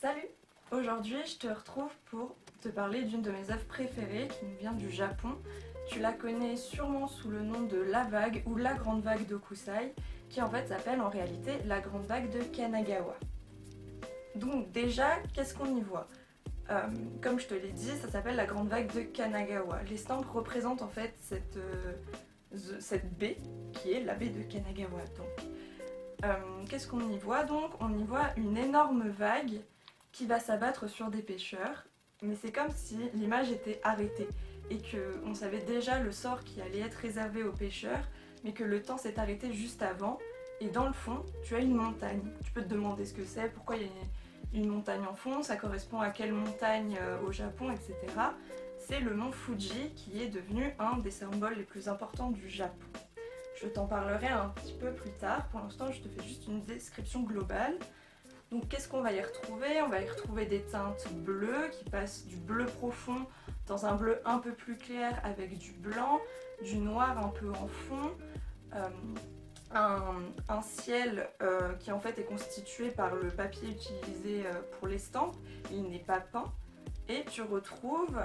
Salut! Aujourd'hui, je te retrouve pour te parler d'une de mes œuvres préférées qui nous vient du Japon. Tu la connais sûrement sous le nom de La Vague ou La Grande Vague d'Okusai, qui en fait s'appelle en réalité La Grande Vague de Kanagawa. Donc déjà, qu'est-ce qu'on y voit? Comme je te l'ai dit, ça s'appelle La Grande Vague de Kanagawa. L'estampes représente en fait cette baie, qui est la baie de Kanagawa. Donc, qu'est-ce qu'on y voit donc? On y voit une énorme vague qui va s'abattre sur des pêcheurs, mais c'est comme si l'image était arrêtée et qu'on savait déjà le sort qui allait être réservé aux pêcheurs, mais que le temps s'est arrêté juste avant. Et dans le fond, tu as une montagne. Tu peux te demander ce que c'est, pourquoi il y a une montagne en fond, ça correspond à quelle montagne au Japon, etc. C'est le mont Fuji qui est devenu un des symboles les plus importants du Japon. Je t'en parlerai un petit peu plus tard. Pour l'instant, je te fais juste une description globale. Donc qu'est-ce qu'on va y retrouver? On va y retrouver des teintes bleues qui passent du bleu profond dans un bleu un peu plus clair avec du blanc, du noir un peu en fond, un ciel qui en fait est constitué par le papier utilisé pour l'estampe, il n'est pas peint. Et tu retrouves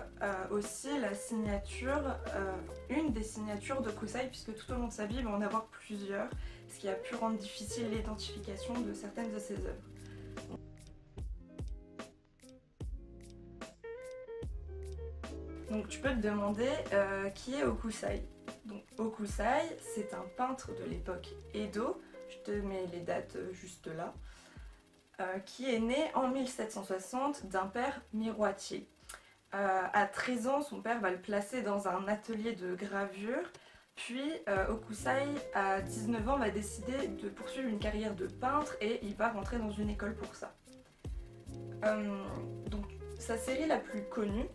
aussi la signature, une des signatures d'Okusai, puisque tout au long de sa vie il va en avoir plusieurs, ce qui a pu rendre difficile l'identification de certaines de ses œuvres. Donc tu peux te demander qui est Okusai. Donc Okusai, c'est un peintre de l'époque Edo, je te mets les dates juste là, qui est né en 1760 d'un père miroitier. À 13 ans, son père va le placer dans un atelier de gravure, puis Okusai, à 19 ans, va décider de poursuivre une carrière de peintre et il va rentrer dans une école pour ça. Donc sa série la plus connue,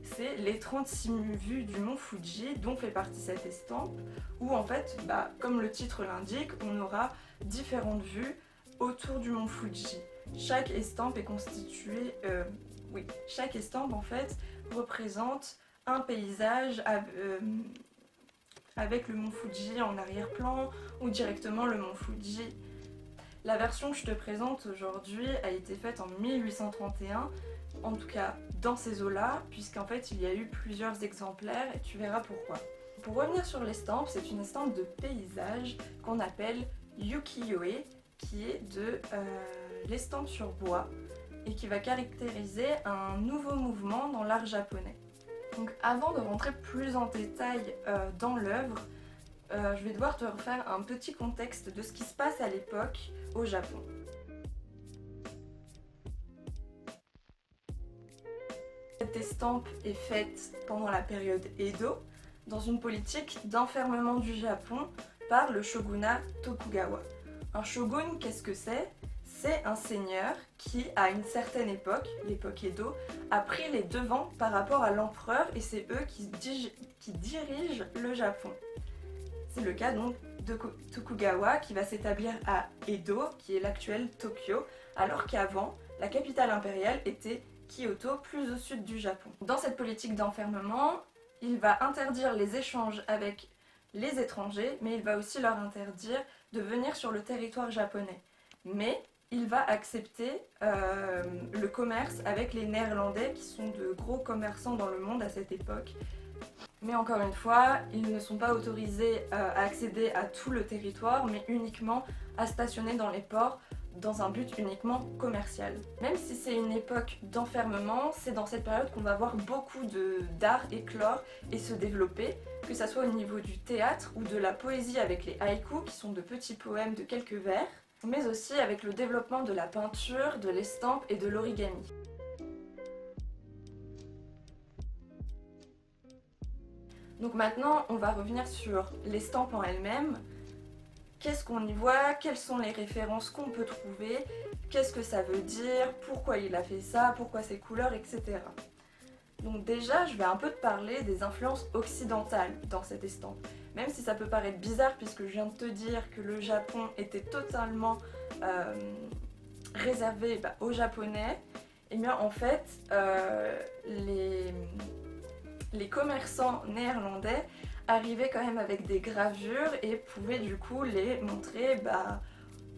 c'est les 36 vues du mont Fuji, dont fait partie cette estampe, où en fait, comme le titre l'indique, on aura différentes vues autour du mont Fuji. Chaque estampe est constituée, chaque estampe en fait représente un paysage avec le mont Fuji en arrière-plan ou directement le mont Fuji. La version que je te présente aujourd'hui a été faite en 1831, en tout cas dans ces eaux-là, puisqu'en fait il y a eu plusieurs exemplaires et tu verras pourquoi. Pour revenir sur l'estampe, c'est une estampe de paysage qu'on appelle Yukiyo-e, qui est de l'estampe sur bois et qui va caractériser un nouveau mouvement dans l'art japonais. Donc avant de rentrer plus en détail dans l'œuvre, je vais devoir te refaire un petit contexte de ce qui se passe à l'époque au Japon. Cette estampe est faite pendant la période Edo, dans une politique d'enfermement du Japon par le shogunat Tokugawa. Un shogun, qu'est-ce que c'est? C'est un seigneur qui, à une certaine époque, l'époque Edo, a pris les devants par rapport à l'empereur et c'est eux qui dirigent le Japon. C'est le cas donc de Tokugawa qui va s'établir à Edo, qui est l'actuel Tokyo, alors qu'avant, la capitale impériale était Kyoto, plus au sud du Japon. Dans cette politique d'enfermement, il va interdire les échanges avec les étrangers, mais il va aussi leur interdire de venir sur le territoire japonais. Mais il va accepter le commerce avec les Néerlandais, qui sont de gros commerçants dans le monde à cette époque. Mais encore une fois, ils ne sont pas autorisés à accéder à tout le territoire, mais uniquement à stationner dans les ports, dans un but uniquement commercial. Même si c'est une époque d'enfermement, c'est dans cette période qu'on va voir beaucoup d'art éclore et se développer, que ce soit au niveau du théâtre ou de la poésie avec les haïkus, qui sont de petits poèmes de quelques vers, mais aussi avec le développement de la peinture, de l'estampe et de l'origami. Donc maintenant, on va revenir sur l'estampe en elle-même. Qu'est-ce qu'on y voit? Quelles sont les références qu'on peut trouver? Qu'est-ce que ça veut dire? Pourquoi il a fait ça? Pourquoi ces couleurs, etc. Donc déjà, je vais un peu te parler des influences occidentales dans cette estampe. Même si ça peut paraître bizarre puisque je viens de te dire que le Japon était totalement réservé aux Japonais, et bien en fait, les commerçants néerlandais arrivaient quand même avec des gravures et pouvaient du coup les montrer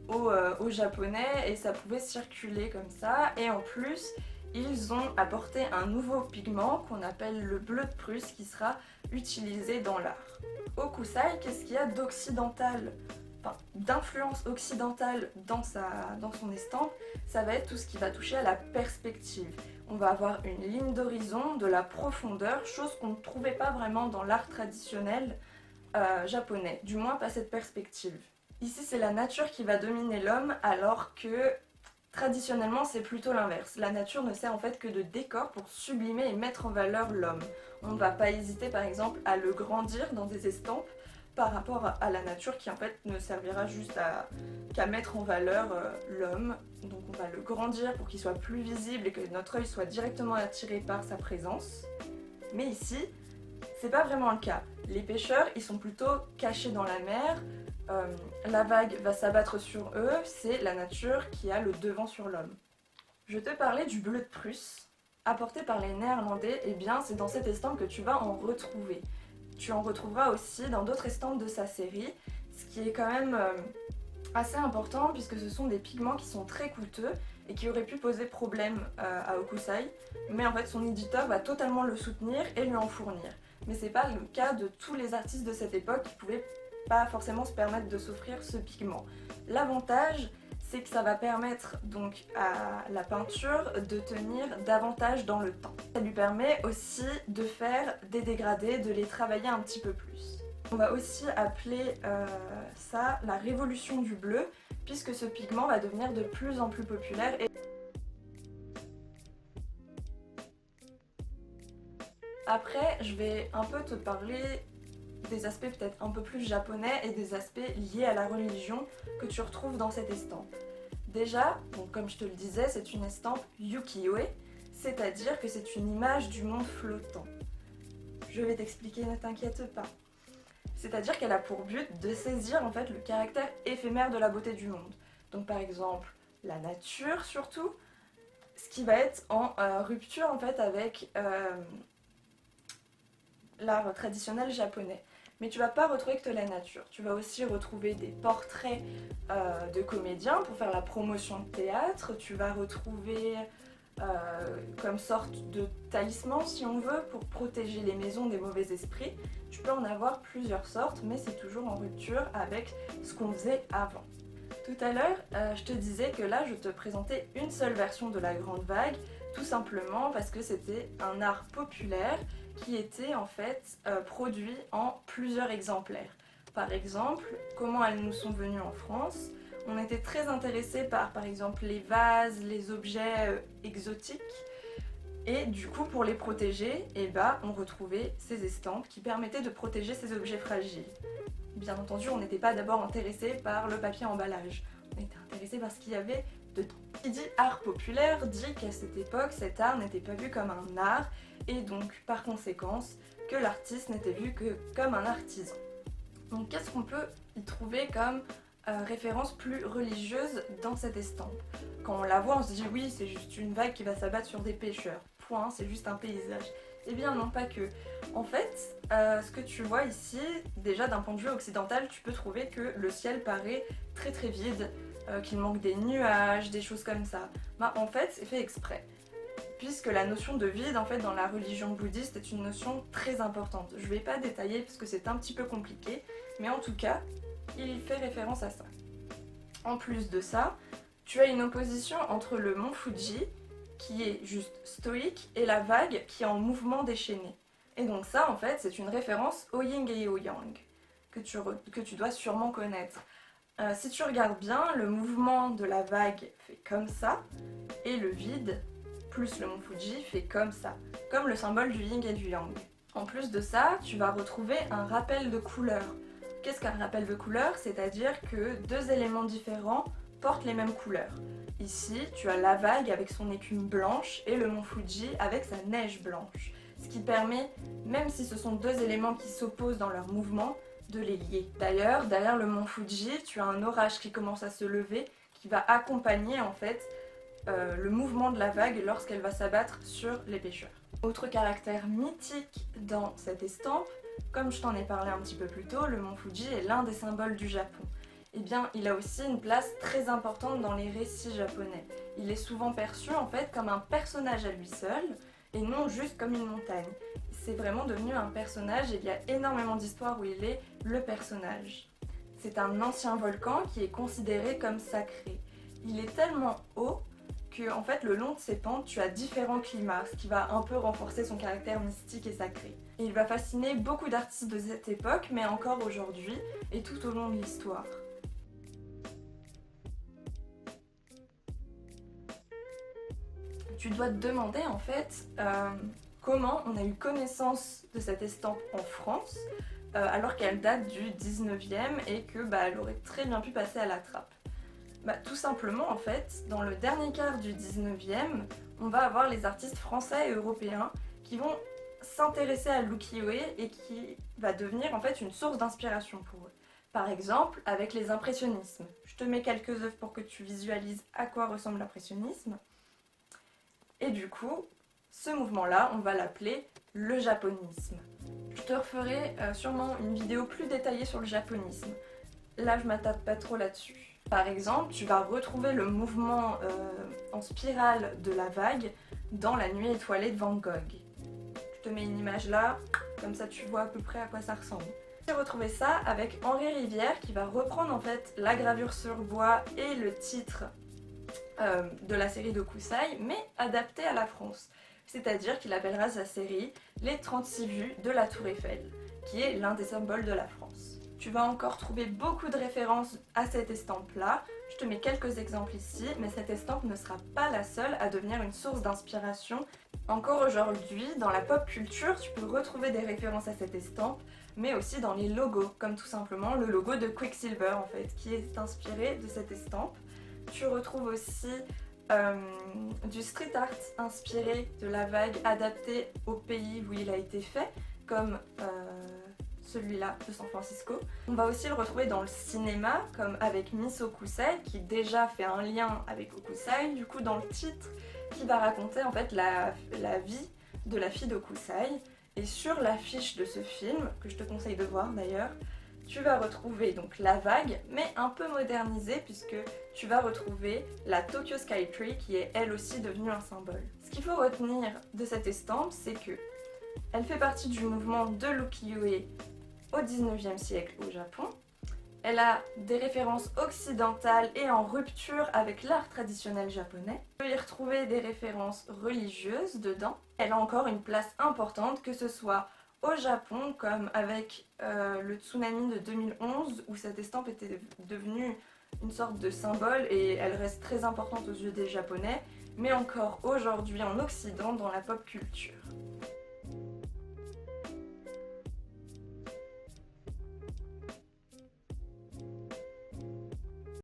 aux Japonais et ça pouvait circuler comme ça. Et en plus, ils ont apporté un nouveau pigment qu'on appelle le bleu de Prusse qui sera utilisé dans l'art. Au Kusai, qu'est-ce qu'il y a d'occidental, enfin d'influence occidentale dans son estampe? Ça va être tout ce qui va toucher à la perspective. On va avoir une ligne d'horizon, de la profondeur, chose qu'on ne trouvait pas vraiment dans l'art traditionnel japonais, du moins pas cette perspective. Ici c'est la nature qui va dominer l'homme alors que traditionnellement c'est plutôt l'inverse. La nature ne sert en fait que de décor pour sublimer et mettre en valeur l'homme. On ne va pas hésiter par exemple à le grandir dans des estampes par rapport à la nature qui en fait ne servira juste qu'à mettre en valeur l'homme. Donc on va le grandir pour qu'il soit plus visible et que notre œil soit directement attiré par sa présence. Mais ici, c'est pas vraiment le cas. Les pêcheurs, ils sont plutôt cachés dans la mer, la vague va s'abattre sur eux, c'est la nature qui a le devant sur l'homme. Je te parlais du bleu de Prusse, apporté par les Néerlandais, et bien c'est dans cette estampe que tu vas en retrouver. Tu en retrouveras aussi dans d'autres estampes de sa série, ce qui est quand même assez important puisque ce sont des pigments qui sont très coûteux et qui auraient pu poser problème à Hokusai, mais en fait son éditeur va totalement le soutenir et lui en fournir. Mais c'est pas le cas de tous les artistes de cette époque qui pouvaient pas forcément se permettre de s'offrir ce pigment. L'avantage, c'est que ça va permettre donc à la peinture de tenir davantage dans le temps. Ça lui permet aussi de faire des dégradés, de les travailler un petit peu plus. On va aussi appeler ça la révolution du bleu, puisque ce pigment va devenir de plus en plus populaire. Après, je vais un peu te parler des aspects peut-être un peu plus japonais et des aspects liés à la religion que tu retrouves dans cette estampe. Déjà, donc comme je te le disais, c'est une estampe ukiyo-e, c'est-à-dire que c'est une image du monde flottant. Je vais t'expliquer, ne t'inquiète pas. C'est-à-dire qu'elle a pour but de saisir en fait le caractère éphémère de la beauté du monde. Donc par exemple, la nature surtout, ce qui va être en rupture en fait avec l'art traditionnel japonais. Mais tu vas pas retrouver que la nature. Tu vas aussi retrouver des portraits de comédiens pour faire la promotion de théâtre. Tu vas retrouver comme sorte de talisman si on veut pour protéger les maisons des mauvais esprits. Tu peux en avoir plusieurs sortes, mais c'est toujours en rupture avec ce qu'on faisait avant. Tout à l'heure, je te disais que là, je te présentais une seule version de la Grande Vague, tout simplement parce que c'était un art populaire qui était en fait produit en plusieurs exemplaires. Par exemple, comment elles nous sont venues en France? On était très intéressés par exemple les vases, les objets exotiques, et du coup pour les protéger, on retrouvait ces estampes qui permettaient de protéger ces objets fragiles. Bien entendu, on n'était pas d'abord intéressé par le papier emballage, on était intéressé par ce qu'il y avait dedans. Qui dit art populaire dit qu'à cette époque, cet art n'était pas vu comme un art, et donc par conséquence que l'artiste n'était vu que comme un artisan. Donc qu'est-ce qu'on peut y trouver comme référence plus religieuse dans cette estampe? Quand on la voit, on se dit oui, c'est juste une vague qui va s'abattre sur des pêcheurs. Point, c'est juste un paysage. Eh bien non, pas que. En fait, ce que tu vois ici, déjà d'un point de vue occidental, tu peux trouver que le ciel paraît très très vide, qu'il manque des nuages, des choses comme ça. En fait, c'est fait exprès. Puisque la notion de vide, en fait, dans la religion bouddhiste est une notion très importante. Je ne vais pas détailler parce que c'est un petit peu compliqué, mais en tout cas, il fait référence à ça. En plus de ça, tu as une opposition entre le mont Fuji, qui est juste stoïque, et la vague qui est en mouvement déchaîné. Et donc ça, en fait, c'est une référence au yin et au yang, que tu dois sûrement connaître. Si tu regardes bien, le mouvement de la vague fait comme ça, et le vide, plus le mont Fuji, fait comme ça, comme le symbole du yin et du yang. En plus de ça, tu vas retrouver un rappel de couleurs. Qu'est-ce qu'un rappel de couleurs? C'est-à-dire que deux éléments différents portent les mêmes couleurs. Ici, tu as la vague avec son écume blanche et le mont Fuji avec sa neige blanche. Ce qui permet, même si ce sont deux éléments qui s'opposent dans leur mouvement, de les lier. D'ailleurs, derrière le mont Fuji, tu as un orage qui commence à se lever, qui va accompagner en fait le mouvement de la vague lorsqu'elle va s'abattre sur les pêcheurs. Autre caractère mythique dans cette estampe, comme je t'en ai parlé un petit peu plus tôt, le mont Fuji est l'un des symboles du Japon. eh bien il a aussi une place très importante dans les récits japonais. Il est souvent perçu en fait comme un personnage à lui seul et non juste comme une montagne. C'est vraiment devenu un personnage et il y a énormément d'histoires où il est le personnage. C'est un ancien volcan qui est considéré comme sacré. Il est tellement haut que en fait, le long de ses pentes, tu as différents climats, ce qui va un peu renforcer son caractère mystique et sacré. Et il va fasciner beaucoup d'artistes de cette époque, mais encore aujourd'hui et tout au long de l'histoire. Tu dois te demander en fait comment on a eu connaissance de cette estampe en France alors qu'elle date du 19e et que elle aurait très bien pu passer à la trappe. Tout simplement en fait, dans le dernier quart du 19e, on va avoir les artistes français et européens qui vont s'intéresser à l'ukiyo-e et qui va devenir en fait une source d'inspiration pour eux. Par exemple, avec les impressionnismes. Je te mets quelques œuvres pour que tu visualises à quoi ressemble l'impressionnisme. Et du coup, ce mouvement-là, on va l'appeler le japonisme. Je te referai sûrement une vidéo plus détaillée sur le japonisme. Là, je m'attarde pas trop là-dessus. Par exemple, tu vas retrouver le mouvement en spirale de la vague dans La Nuit étoilée de Van Gogh. Je te mets une image là, comme ça tu vois à peu près à quoi ça ressemble. J'ai retrouvé ça avec Henri Rivière qui va reprendre en fait la gravure sur bois et le titre de la série d'Hokusai, mais adapté à la France. C'est-à-dire qu'il appellera sa série Les 36 vues de la Tour Eiffel, qui est l'un des symboles de la France. Tu vas encore trouver beaucoup de références à cette estampe-là. Je te mets quelques exemples ici, mais cette estampe ne sera pas la seule à devenir une source d'inspiration. Encore aujourd'hui, dans la pop culture, tu peux retrouver des références à cette estampe, mais aussi dans les logos, comme tout simplement le logo de Quicksilver en fait, qui est inspiré de cette estampe. Tu retrouves aussi du street art inspiré de la vague, adapté au pays où il a été fait, comme celui-là de San Francisco. On va aussi le retrouver dans le cinéma, comme avec Miss Hokusai, qui déjà fait un lien avec Hokusai, du coup dans le titre, qui va raconter en fait la vie de la fille d'Hokusai. Et sur l'affiche de ce film, que je te conseille de voir d'ailleurs, tu vas retrouver donc la vague, mais un peu modernisée, puisque tu vas retrouver la Tokyo Skytree, qui est elle aussi devenue un symbole. Ce qu'il faut retenir de cette estampe, c'est que elle fait partie du mouvement de l'ukiyo-e au 19e siècle au Japon. Elle a des références occidentales et en rupture avec l'art traditionnel japonais. On peut y retrouver des références religieuses dedans. Elle a encore une place importante, que ce soit au Japon, comme avec le tsunami de 2011, où cette estampe était devenue une sorte de symbole et elle reste très importante aux yeux des Japonais, mais encore aujourd'hui en Occident dans la pop culture.